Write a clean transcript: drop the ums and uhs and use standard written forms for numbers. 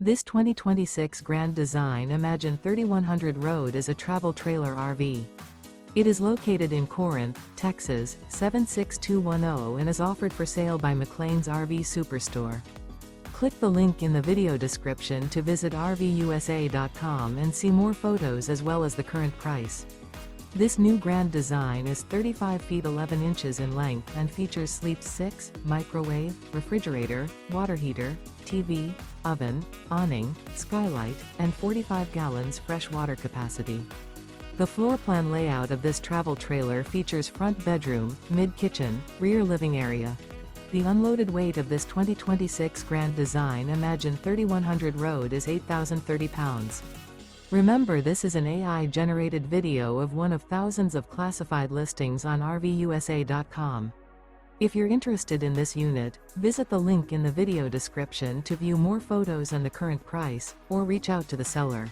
This 2026 Grand Design Imagine 3100 Road is a travel trailer RV. It is located in Corinth, Texas, 76210 and is offered for sale by McClain's RV Superstore. Click the link in the video description to visit RVUSA.com and see more photos as well as the current price. This new Grand Design is 35 feet 11 inches in length and features sleep 6, microwave, refrigerator, water heater, TV, oven, awning, skylight, and 45 gallons fresh water capacity. The floor plan layout of this travel trailer features front bedroom, mid-kitchen, rear living area. The unloaded weight of this 2026 Grand Design Imagine 3100 Road is 8,030 pounds. Remember, this is an AI-generated video of one of thousands of classified listings on RVUSA.com. If you're interested in this unit, visit the link in the video description to view more photos and the current price, or reach out to the seller.